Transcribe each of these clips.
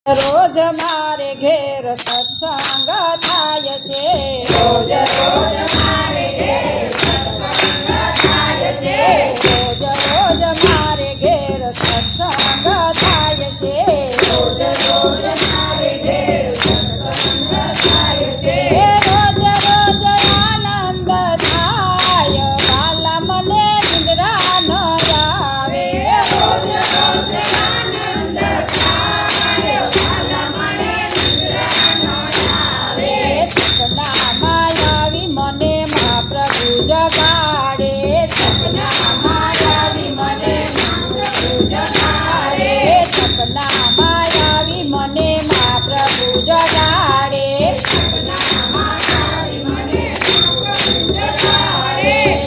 રોજ મારે ઘેર સત્સંગ થાય છે, રોજ રોજ મારે ઘેર સત્સંગ થાય છે, રોજ રોજ મારે ઘેર સત્સંગ થાય છે, રોજ રોજ મારે ઘેર સત્સંગ થાય છે, રોજ રોજ આનંદ થાય વાલા મને નિંદ્રા ન આવે, રોજ રોજ આનંદ થાય વાલા મને નિંદ્રા ન આવે, સપનામાં આવી મને મહાપ્રભુ જગાડે, સપનામાં આવી મને મહાપ્રભુ જગાડે, સપનામાં આવી મને મહાપ્રભુ જગાડે, સપનામાં આવી મને મહાપ્રભુ જગાડે,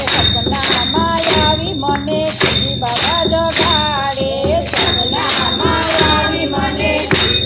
સપનામાં આવી મને શ્રી બાબા જગાડે, સપનામાં આવી મને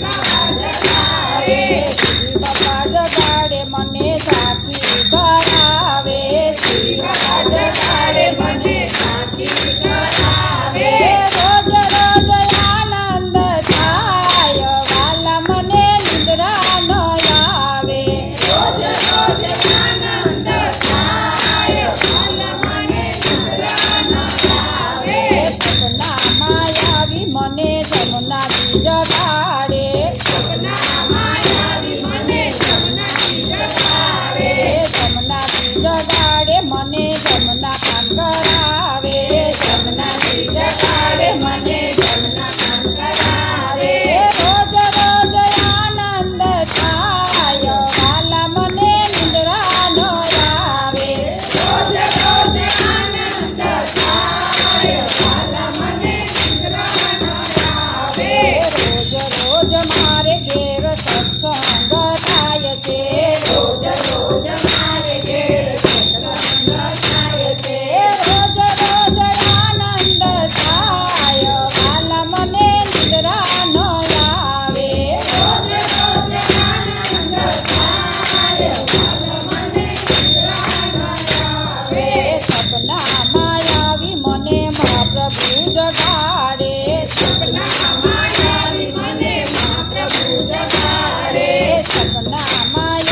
બાબા જગાડે, શ્રી બાબા જગાડે મને સાથી કરાવે, શ્રી બાબા જગાડે મને સાથી કરાવે, રોજ રોજ આનંદ થાય વાલા મને નિંદ્રા ન આવે, રોજ રોજ આનંદ થાય વાલા મને નિંદ્રા ન આવે, સપનામાં આવી મને જમનાથી જગાડે, સપનામાં આવી મને જમનાથી જગાડે, જમનાથી જગાડે મને જમના પાન કરાવે, જમનાથી જગાડે મને જમના પાન કરાવે, રોજ રોજ આનંદ થાય વાલા મને નિંદ્રા ન આવે, રોજ રોજ આનંદ થાય વાલા મને નિંદ્રા ન આવે, રોજ રોજ મારે ઘેર સત્સંગ થાય છે, રોજ રોજ મારે ઘેર સત્સંગ થાય છે, રોજ રોજ આનંદ થાય વાલા મને નિંદ્રા ન આવે, રોજ રોજ આનંદ થાય વાલા મને નિંદ્રા ન આવે, સપનામાં આવી મને મહાપ્રભુ જગાડે, સપનામાં આવી મને મહાપ્રભુ જગાડે, સપનામાં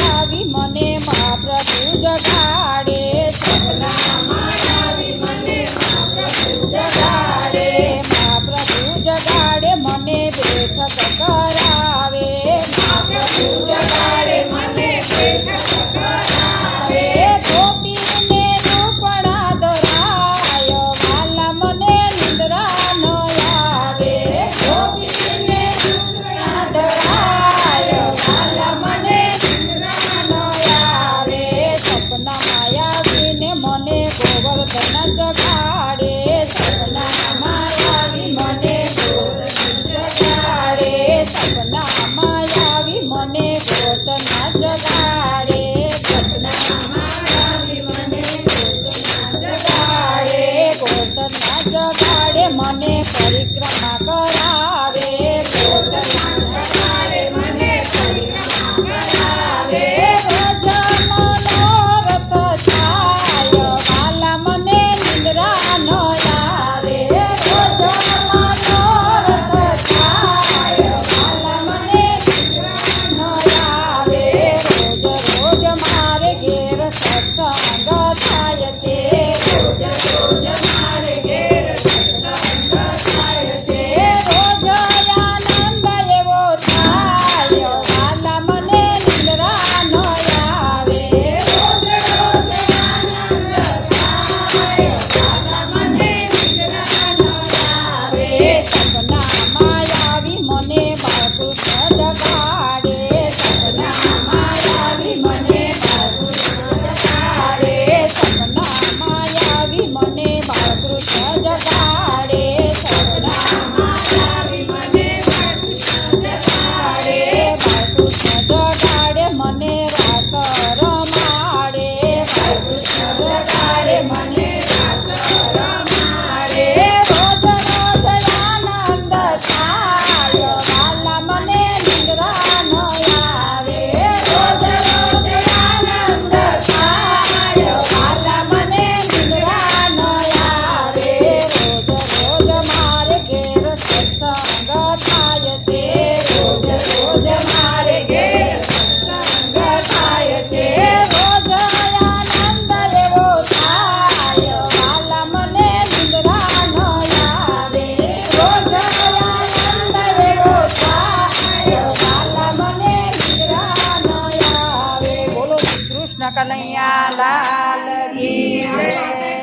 કનૈયા લાલ કી જય.